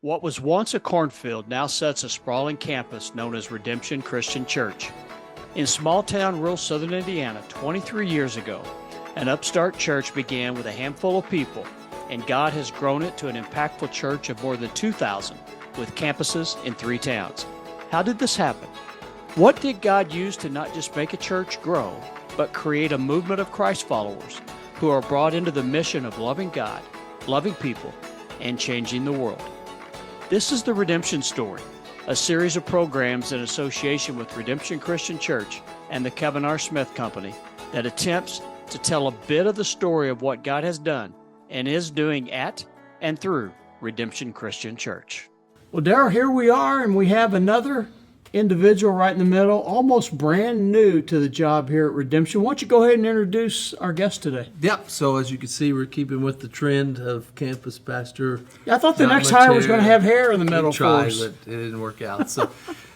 What was once a cornfield now sits a sprawling campus known as Redemption Christian Church. In small-town rural southern Indiana 23 years ago, an upstart church began with a handful of people, and God has grown it to an impactful church of more than 2,000 with campuses in 3 towns. How did this happen? What did God use to not just make a church grow, but create a movement of Christ followers who are brought into the mission of loving God, loving people, and changing the world? This is the Redemption Story, a series of programs in association with Redemption Christian Church and the Kevin R. Smith Company that attempts to tell a bit of the story of what God has done and is doing at and through Redemption Christian Church. Well, Darryl, here we are, and we have another individual right in the middle, almost brand new to the job here at Redemption. Why don't you go ahead and introduce our guest today? Yep. So as you can see, we're keeping with the trend of campus pastor. Yeah, I thought the next hire was going to have hair in the middle for us. But it didn't work out. So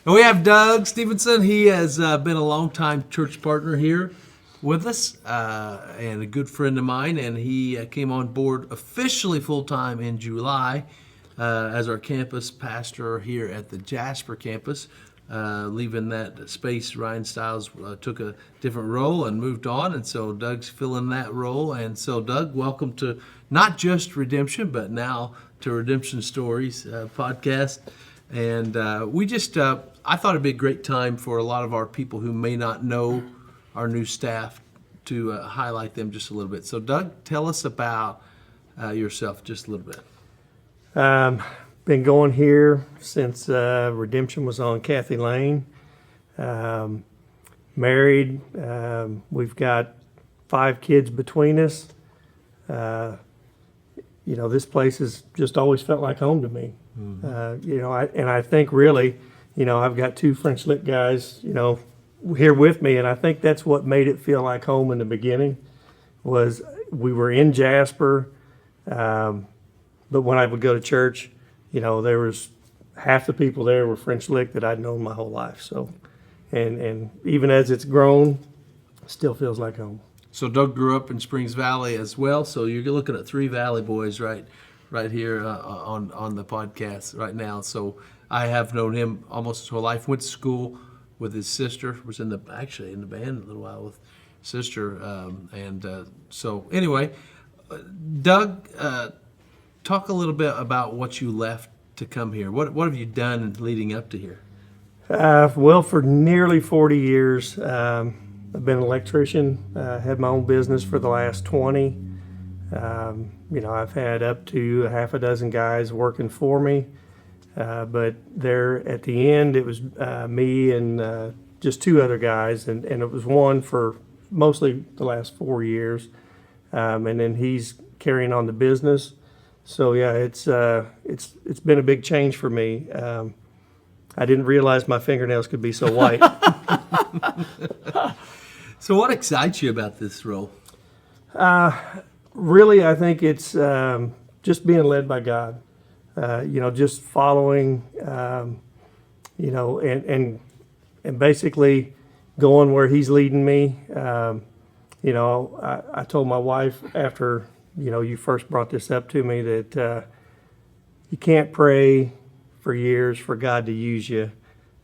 and we have Doug Stevenson. He has been a longtime church partner here with us and a good friend of mine. And he came on board officially full-time in July as our campus pastor here at the Jasper campus. Leaving that space, Ryan Stiles took a different role and moved on, and so Doug's filling that role. And so, Doug, welcome to not just Redemption, but now to Redemption Stories podcast. And I thought it'd be a great time for a lot of our people who may not know our new staff to highlight them just a little bit. So, Doug, tell us about yourself just a little bit. Been going here since Redemption was on Kathy Lane. Married. We've got 5 kids between us. This place has just always felt like home to me. Mm-hmm. I think really, I've got 2 French Lick guys, here with me, and I think that's what made it feel like home in the beginning. Was we were in Jasper, but when I would go to church, there was half the people there were French Lick that I'd known my whole life. So, and even as it's grown, it still feels like home. So Doug grew up in Springs Valley as well. So you're looking at 3 Valley boys right here on the podcast right now. So I have known him almost his whole life. Went to school with his sister. Was in the band a little while with sister. So anyway, Doug. Talk a little bit about what you left to come here. What have you done leading up to here? Well, for nearly 40 years, I've been an electrician. Had my own business for the last 20. I've had up to half a dozen guys working for me. But there at the end, it was me and just 2 other guys, and it was one for mostly the last 4 years. And then he's carrying on the business. So yeah, it's been a big change for me. I didn't realize my fingernails could be so white. So what excites you about this role? Really, I think it's just being led by God. Just following, and basically going where He's leading me. I told my wife after you first brought this up to me that you can't pray for years for God to use you,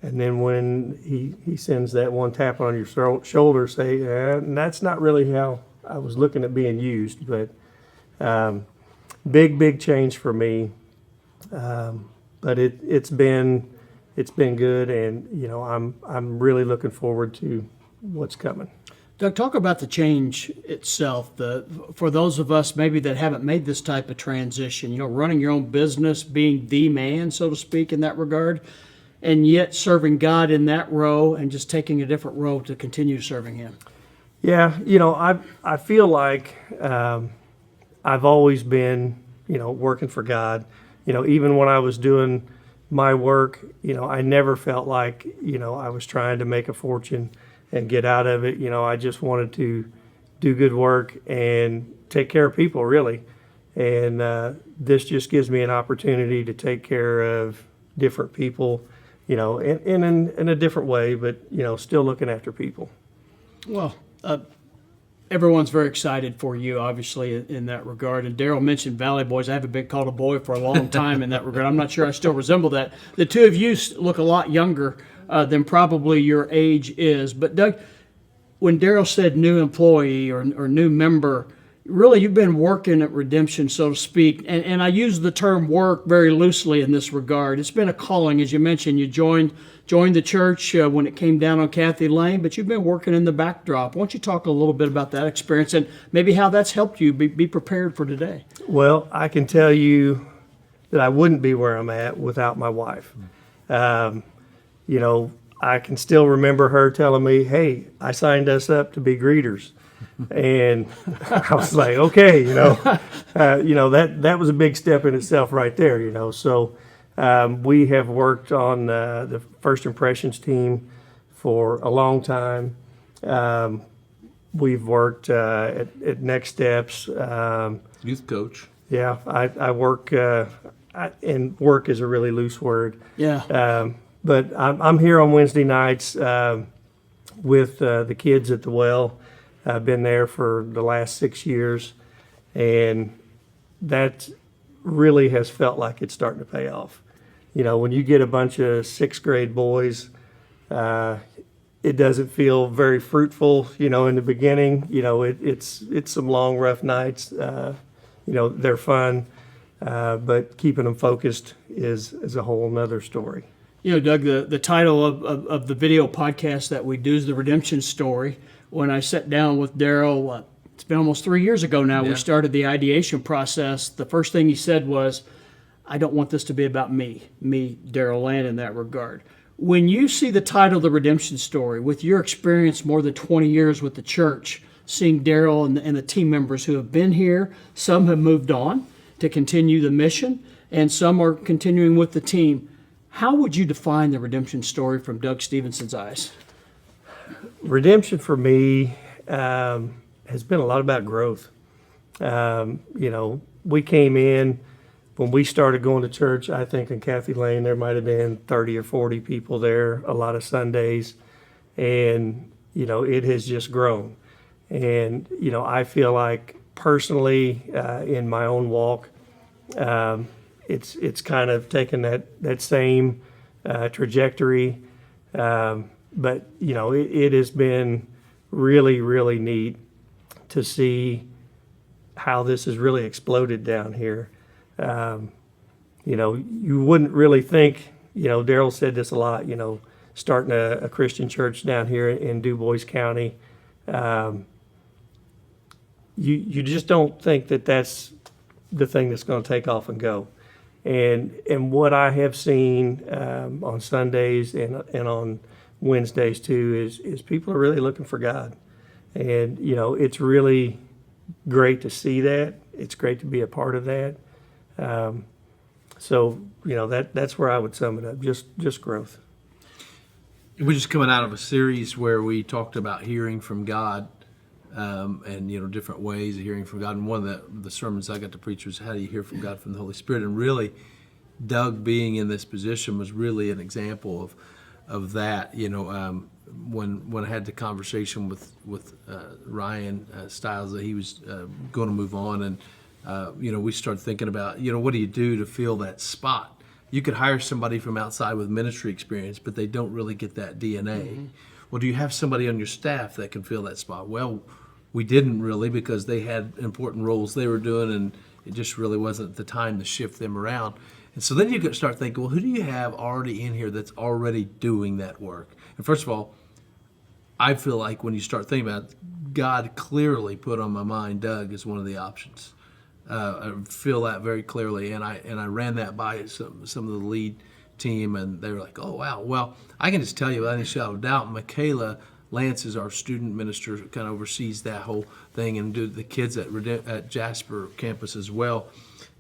and then when He sends that one tap on your shoulder, say, that's not really how I was looking at being used. But big change for me. But it's been good, and I'm really looking forward to what's coming. Doug, talk about the change itself. For those of us maybe that haven't made this type of transition, running your own business, being the man, so to speak, in that regard, and yet serving God in that row and just taking a different row to continue serving Him. Yeah, I feel like I've always been, working for God. Even when I was doing my work, I never felt like, I was trying to make a fortune and get out of it. I just wanted to do good work and take care of people, really. And this just gives me an opportunity to take care of different people, in a different way, but, still looking after people. Well, everyone's very excited for you, obviously, in that regard. And Daryl mentioned Valley Boys. I haven't been called a boy for a long time in that regard. I'm not sure I still resemble that. The two of you look a lot younger than probably your age is. But Doug, when Daryl said new employee or new member, really you've been working at Redemption, so to speak. And I use the term work very loosely in this regard. It's been a calling, as you mentioned. You joined the church when it came down on Kathy Lane, but you've been working in the backdrop. Why don't you talk a little bit about that experience and maybe how that's helped you be prepared for today? Well, I can tell you that I wouldn't be where I'm at without my wife. You know, I can still remember her telling me, "Hey, I signed us up to be greeters." And I was like, okay, that was a big step in itself right there, So we have worked on the First Impressions team for a long time. We've worked at Next Steps. Youth coach. Yeah, I work, and work is a really loose word. Yeah. But I'm here on Wednesday nights with the kids at the well. I've been there for the last 6 years, and that really has felt like it's starting to pay off. When you get a bunch of sixth grade boys, it doesn't feel very fruitful, in the beginning. It's some long, rough nights. They're fun, but keeping them focused is a whole nother story. Doug, the title of the video podcast that we do is The Redemption Story. When I sat down with Daryl, it's been almost 3 years ago now, we started the ideation process. The first thing he said was, I don't want this to be about me, Daryl Land, in that regard. When you see the title, The Redemption Story, with your experience more than 20 years with the church, seeing Daryl and the team members who have been here, some have moved on to continue the mission, and some are continuing with the team, how would you define the redemption story from Doug Stevenson's eyes? Redemption for me has been a lot about growth. We came in, when we started going to church, I think in Kathy Lane, there might have been 30 or 40 people there, a lot of Sundays. And, it has just grown. And, I feel like personally, in my own walk, it's kind of taken that same trajectory. But, it has been really, really neat to see how this has really exploded down here. You wouldn't really think, Daryl said this a lot, starting a Christian church down here in Du Bois County. You just don't think that that's the thing that's going to take off and go. And what I have seen on Sundays and on Wednesdays too is people are really looking for God, and it's really great to see that. It's great to be a part of that. So that's where I would sum it up. Just growth. We're just coming out of a series where we talked about hearing from God, and different ways of hearing from God. And one of the sermons I got to preach was how do you hear from God from the Holy Spirit. And really, Doug being in this position was really an example of that. When I had the conversation with Ryan Stiles that he was going to move on, and we started thinking about what do you do to fill that spot. You could hire somebody from outside with ministry experience, but they don't really get that DNA. Mm-hmm. Well, do you have somebody on your staff that can fill that spot? Well, we didn't really, because they had important roles they were doing, and it just really wasn't the time to shift them around. And so then you could start thinking, well, who do you have already in here that's already doing that work? And first of all, I feel like when you start thinking about it, God clearly put on my mind Doug as one of the options. I feel that very clearly, and I ran that by some of the lead team, and they were like, oh, wow. Well, I can just tell you without any shadow of doubt, Michaela Lance is our student minister, kind of oversees that whole thing, and do the kids at Jasper campus as well.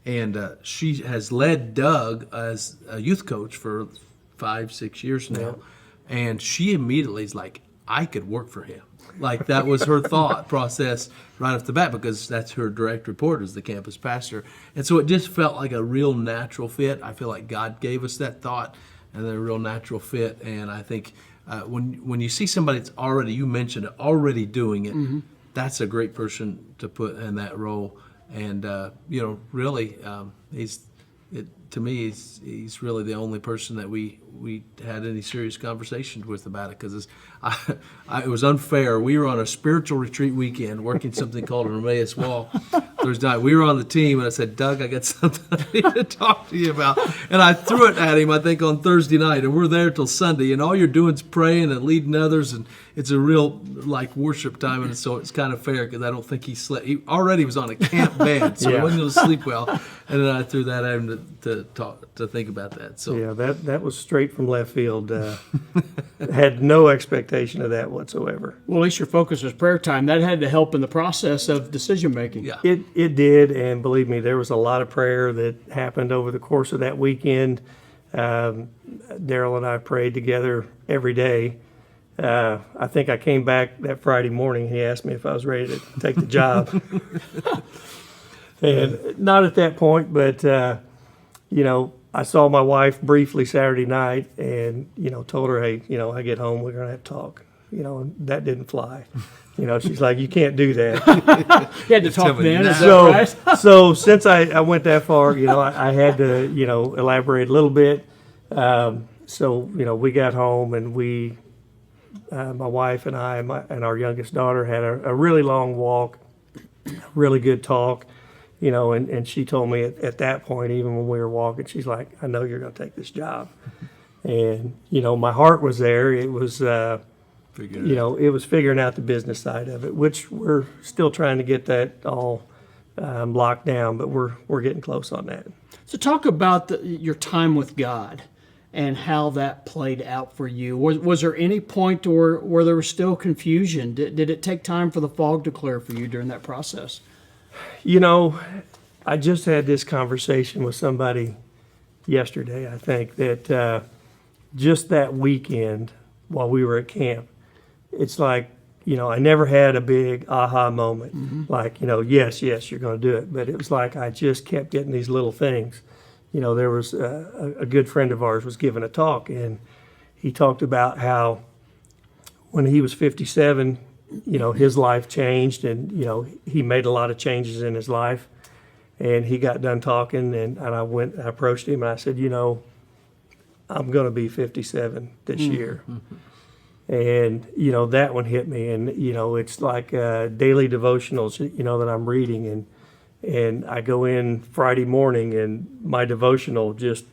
And she has led Doug as a youth coach for 5-6 years now. Yeah. And she immediately is like, I could work for him. Like, that was her thought process right off the bat, because that's her direct report as the campus pastor. And so it just felt like a real natural fit. I feel like God gave us that thought, and then a real natural fit. And I think when you see somebody that's already, you mentioned it, already doing it, mm-hmm. that's a great person to put in that role. And really, to me, he's really the only person that we had any serious conversations with about it, because it was unfair. We were on a spiritual retreat weekend working something called an Emmaus Walk Thursday night. We were on the team, and I said, Doug, I got something I need to talk to you about. And I threw it at him, I think, on Thursday night, and we're there till Sunday, and all you're doing is praying and leading others, and it's a real worship time, and so it's kind of fair because I don't think he slept. He already was on a camp bed, so he wasn't going to sleep well. And then I threw that at him to think about that. So yeah, that was straight from left field. Had no expectation of that whatsoever. Well, at least your focus was prayer time. That had to help in the process of decision making. yeah, It did, and believe me, there was a lot of prayer that happened over the course of that weekend. Daryl and I prayed together every day. I think I came back that Friday morning. He asked me if I was ready to take the job. And not at that point, but, I saw my wife briefly Saturday night and, told her, hey, I get home, we're going to have to talk. And that didn't fly. She's like, you can't do that. You had to talk then, is that So, right? so since I went that far, I had to, elaborate a little bit. So, we got home and my wife and I and our youngest daughter had a really long walk, really good talk, and she told me at that point, even when we were walking, she's like, I know you're going to take this job. And, my heart was there. It was, it was figuring out the business side of it, which we're still trying to get that all locked down, but we're getting close on that. So talk about your time with God and how that played out for you. Was there any point where there was still confusion? Did it take time for the fog to clear for you during that process? I just had this conversation with somebody yesterday, I think, that just that weekend while we were at camp, it's like, I never had a big aha moment, like, yes, you're going to do it. But it was like I just kept getting these little things. There was a good friend of ours was giving a talk, and he talked about how when he was 57, his life changed, and, he made a lot of changes in his life. And he got done talking, and I approached him, and I said, I'm going to be 57 this year. And, that one hit me. And, it's like daily devotionals, that I'm reading. And I go in Friday morning, and my devotional just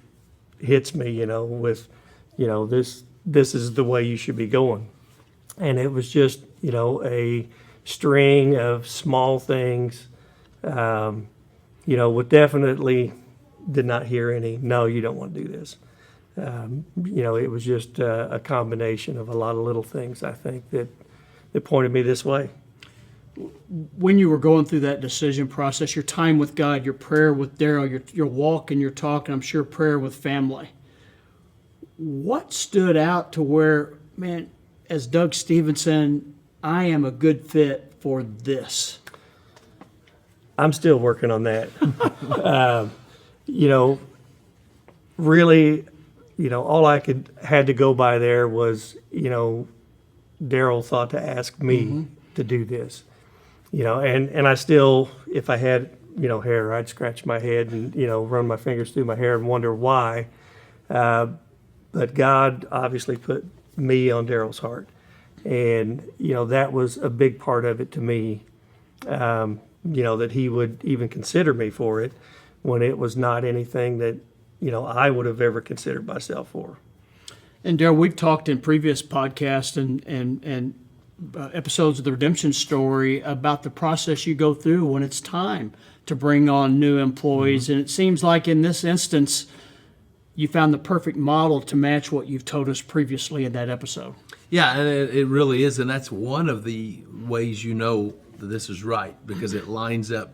hits me, with, this is the way you should be going. And it was just, a string of small things, with definitely did not hear any, no, you don't want to do this. It was just a combination of a lot of little things, I think, that pointed me this way. When you were going through that decision process, your time with God, your prayer with Daryl, your walk and your talk, and I'm sure prayer with family, what stood out to where, man, as Doug Stevenson, I am a good fit for this? I'm still working on that. Really, all I had to go by there was, Daryl thought to ask me to do this, and I still, if I had, hair, I'd scratch my head and, run my fingers through my hair and wonder why. But God obviously put me on Daryl's heart. And, that was a big part of it to me, that he would even consider me for it when it was not anything that, I would have ever considered myself for. And Daryl, we've talked in previous podcasts and episodes of the Redemption Story about the process you go through when it's time to bring on new employees. And it seems like in this instance, you found the perfect model to match what you've told us previously in that episode. Yeah, and it really is, and that's one of the ways that this is right, because it lines up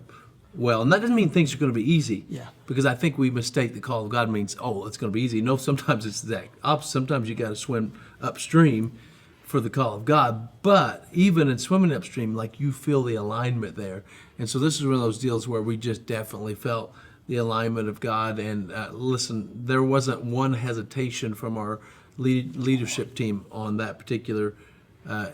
well. And that doesn't mean things are going to be easy. Yeah. Because I think we mistake the call of God means, it's going to be easy. No, sometimes it's that opposite. Sometimes you got to swim upstream for the call of God. But even in swimming upstream, you feel the alignment there. And so this is one of those deals where we just definitely felt the alignment of God. And listen, there wasn't one hesitation from our leadership team on that particular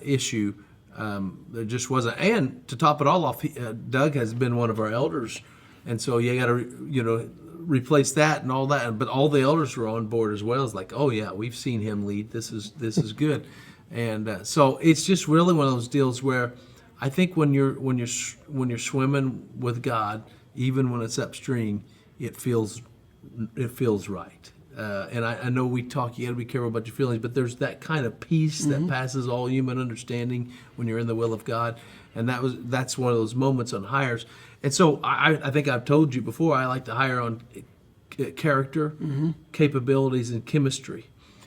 issue. There just wasn't. And to top it all off, Doug has been one of our elders, and so you got to replace that and all that. But all the elders were on board as well. It's like, oh yeah, we've seen him lead. This is good, and so it's just really one of those deals where I think when you're swimming with God, even when it's upstream, it feels right. And I know we talk, you got to be careful about your feelings, but there's that kind of peace that passes all human understanding when you're in the will of God. And that's one of those moments on hires. And so I think I've told you before, I like to hire on character, capabilities, and chemistry.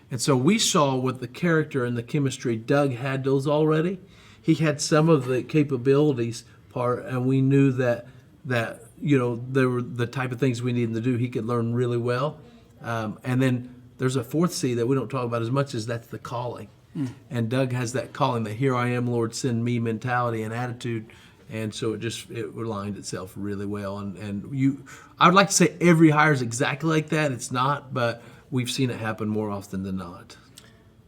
And so we saw with the character and the chemistry, Doug had those already. He had some of the capabilities part, and we knew that there were the type of things we needed to do. He could learn really well. And then there's a fourth C that we don't talk about as much as that's the calling. And Doug has that calling, the here I am, Lord, send me mentality and attitude. And so it aligned itself really well. And I would like to say every hire is exactly like that. It's not, but we've seen it happen more often than not.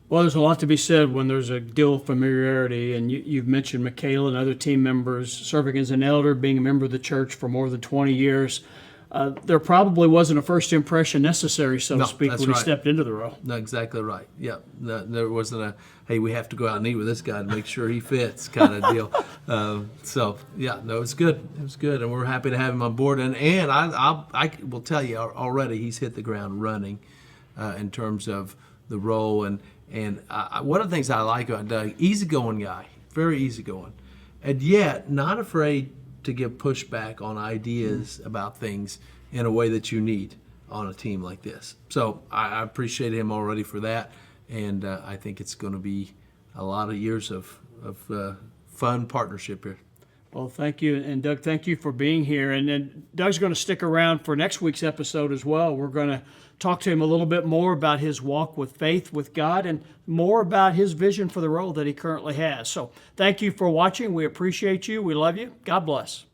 Well, there's a lot to be said when there's a deal of familiarity, and you've mentioned Michaela and other team members serving as an elder, being a member of the church for more than 20 years. There probably wasn't a first impression necessary, so to speak, when he stepped into the role. No, exactly right. Yeah, there wasn't hey, we have to go out and eat with this guy to make sure he fits kind of deal. It was good. It was good, and we're happy to have him on board. And I will tell you already, he's hit the ground running in terms of the role. And one of the things I like about Doug, easygoing guy, very easygoing, and yet not afraid to give pushback on ideas about things in a way that you need on a team like this. So I appreciate him already for that, and I think it's going to be a lot of years of fun partnership here. Well, thank you. And Doug, thank you for being here. And then Doug's going to stick around for next week's episode as well. We're going to talk to him a little bit more about his walk with faith with God and more about his vision for the role that he currently has. So thank you for watching. We appreciate you. We love you. God bless.